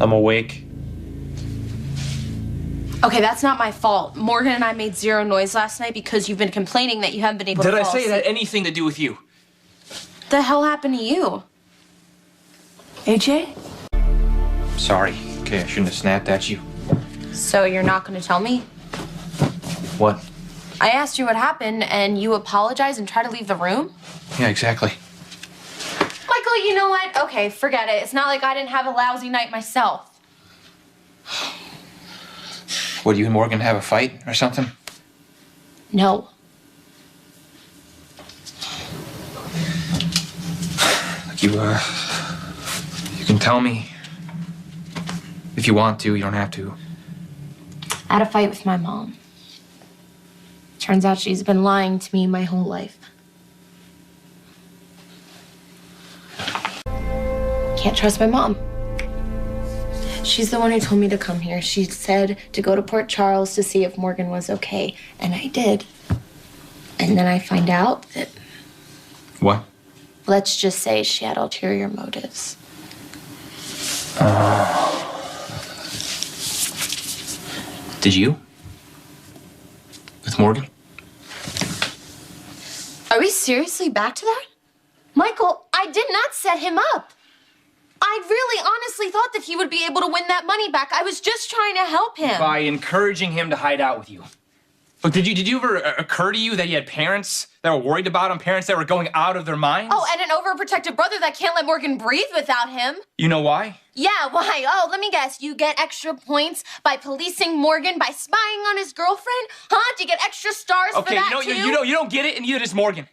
I'm awake. Okay, that's not my fault. Morgan and I made zero noise last night because you've been complaining that you haven't been able to fall asleep. Did I say it had anything to do with you? The hell happened to you? AJ? Sorry. Okay, I shouldn't have snapped at you. So you're not going to tell me? What? I asked you what happened, and you apologize and try to leave the room? Yeah, exactly. Michael, you know what? Okay, forget it. It's not like I didn't have a lousy night myself. What, you and Morgan have a fight or something? No. You can tell me if you want to. You don't have to. I had a fight with my mom. Turns out she's been lying to me my whole life. Can't trust my mom. She's the one who told me to come here. She said to go to Port Charles to see if Morgan was okay, and I did. And then I find out that... What? Let's just say she had ulterior motives. Did you? With Morgan? Are we seriously back to that? Michael, I did not set him up. I really honestly thought that he would be able to win that money back. I was just trying to help him. By encouraging him to hide out with you. Look, did you ever occur to you that he had parents that were worried about him, parents that were going out of their minds? Oh, and an overprotective brother that can't let Morgan breathe without him. You know why? Yeah, why? Oh, let me guess. You get extra points by policing Morgan, by spying on his girlfriend? Huh? Do you get extra stars for that, too? You don't get it, and neither does Morgan.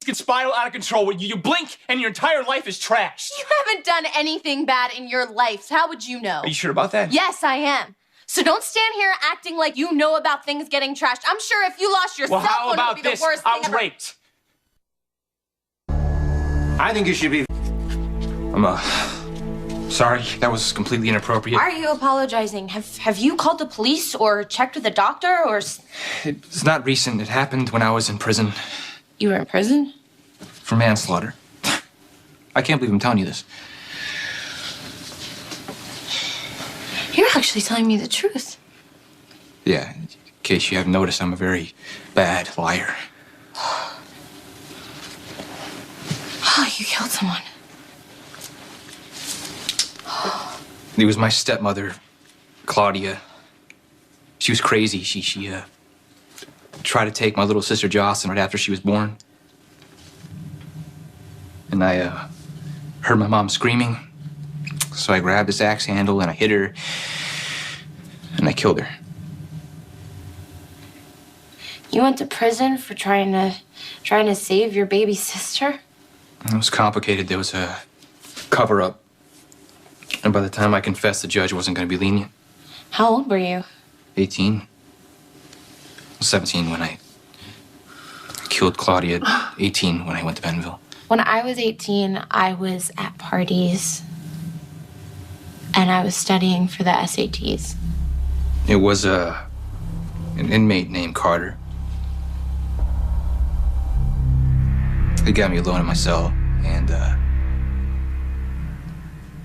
It can spiral out of control where you blink and your entire life is trashed. You haven't done anything bad in your life. How would you know? Are you sure about that? Yes, I am. So don't stand here acting like you know about things getting trashed. I'm sure if you lost your cell phone, it would be the worst thing ever. I was raped. I think you should be... I'm sorry. That was completely inappropriate. Why are you apologizing? Have you called the police or checked with a doctor or... It's not recent. It happened when I was in prison. You were in prison? For manslaughter. I can't believe I'm telling you this. You're actually telling me the truth. Yeah, in case you haven't noticed, I'm a very bad liar. Oh, you killed someone. It was my stepmother, Claudia. She was crazy. She tried to take my little sister Jocelyn right after she was born. And I heard my mom screaming. So I grabbed this axe handle and I hit her. And I killed her. You went to prison for trying to save your baby sister? It was complicated. There was a cover-up. And by the time I confessed, the judge wasn't going to be lenient. How old were you? 18. 17 when I killed Claudia. 18 when I went to Bentonville. When I was 18, I was at parties. And I was studying for the SATs. It was an inmate named Carter. He got me alone in my cell, and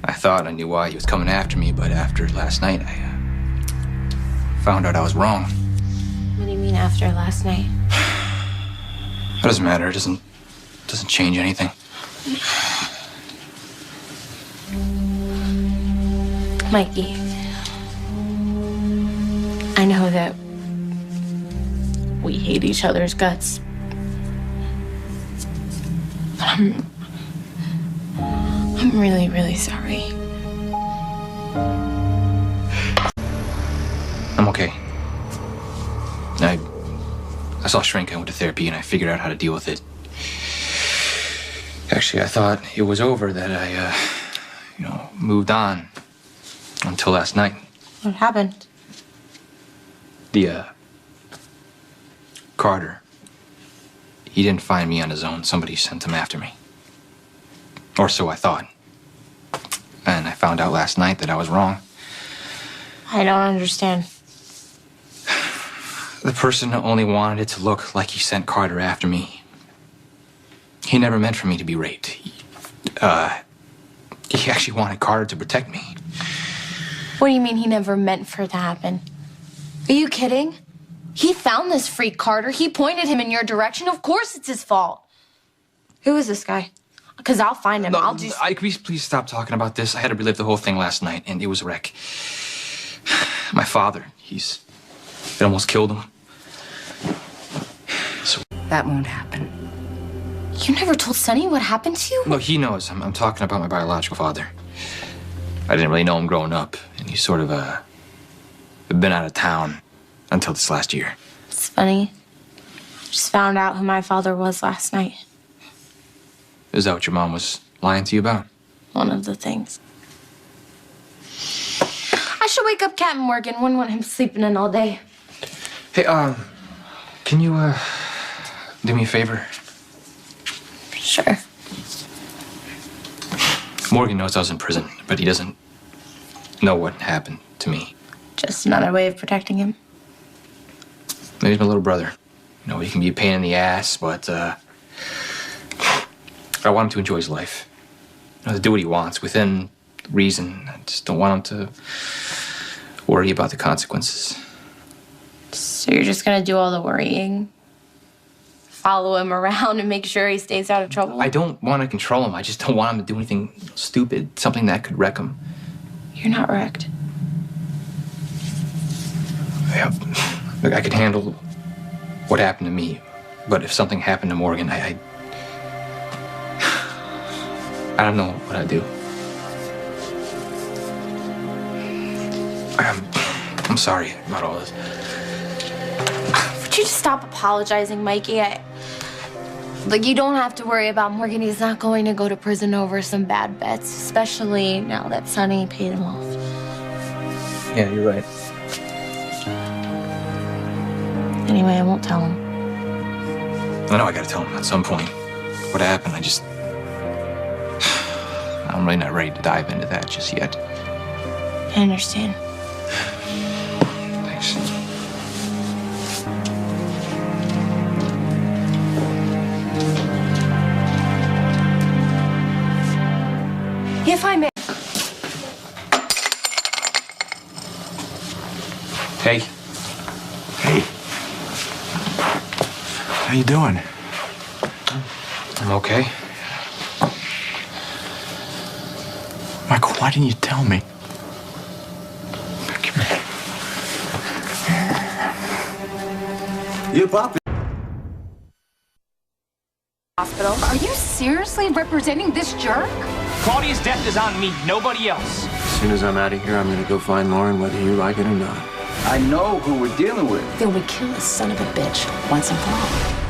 I thought I knew why he was coming after me, but after last night, I found out I was wrong. What do you mean after last night? It doesn't matter. It doesn't change anything. Mikey, I know that we hate each other's guts. But I'm really, really sorry. I'm okay. I saw a shrink. I went to therapy, and I figured out how to deal with it. Actually, I thought it was over, that I, moved on. Until last night. What happened? Carter. He didn't find me on his own. Somebody sent him after me. Or so I thought. And I found out last night that I was wrong. I don't understand. The person only wanted it to look like he sent Carter after me. He never meant for me to be raped. he actually wanted Carter to protect me. What do you mean he never meant for it to happen? Are you kidding? He found this freak, Carter. He pointed him in your direction. Of course it's his fault. Who is this guy? Because I'll find him. No, I'll just... please stop talking about this. I had to relive the whole thing last night, and it was a wreck. My father, it almost killed him. So That won't happen. You never told Sonny what happened to you? no, he knows. I'm talking about my biological father. I didn't really know him growing up, and he's sort of been out of town until this last year. It's funny. Just found out who my father was last night. Is that what your mom was lying to you about? One of the things. I should wake up Captain Morgan. Wouldn't want him sleeping in all day. Hey, can you, do me a favor? Sure. Morgan knows I was in prison, but he doesn't know what happened to me. Just another way of protecting him. Maybe he's my little brother. You know, he can be a pain in the ass, but, I want him to enjoy his life. You know, to do what he wants within reason. I just don't want him to worry about the consequences. So you're just gonna do all the worrying? Follow him around and make sure he stays out of trouble? I don't want to control him. I just don't want him to do anything stupid, something that could wreck him. You're not wrecked. Yeah, look, I could handle what happened to me, but if something happened to Morgan, I don't know what I'd do. I'm sorry about all this. Would you just stop apologizing, Mikey? You don't have to worry about Morgan. He's not going to go to prison over some bad bets, especially now that Sonny paid him off. Yeah, you're right. Anyway, I won't tell him. I know I gotta tell him at some point what happened. I'm really not ready to dive into that just yet. I understand. Thanks. If I may. Hey. Hey. How you doing? I'm okay. Michael, why didn't you tell me? Come here. You poppy. Hospital. Are you seriously representing this jerk? Claudia's death is on me, nobody else. As soon as I'm out of here, I'm gonna go find Lauren, whether you like it or not. I know who we're dealing with. Then we kill this son of a bitch once and for all.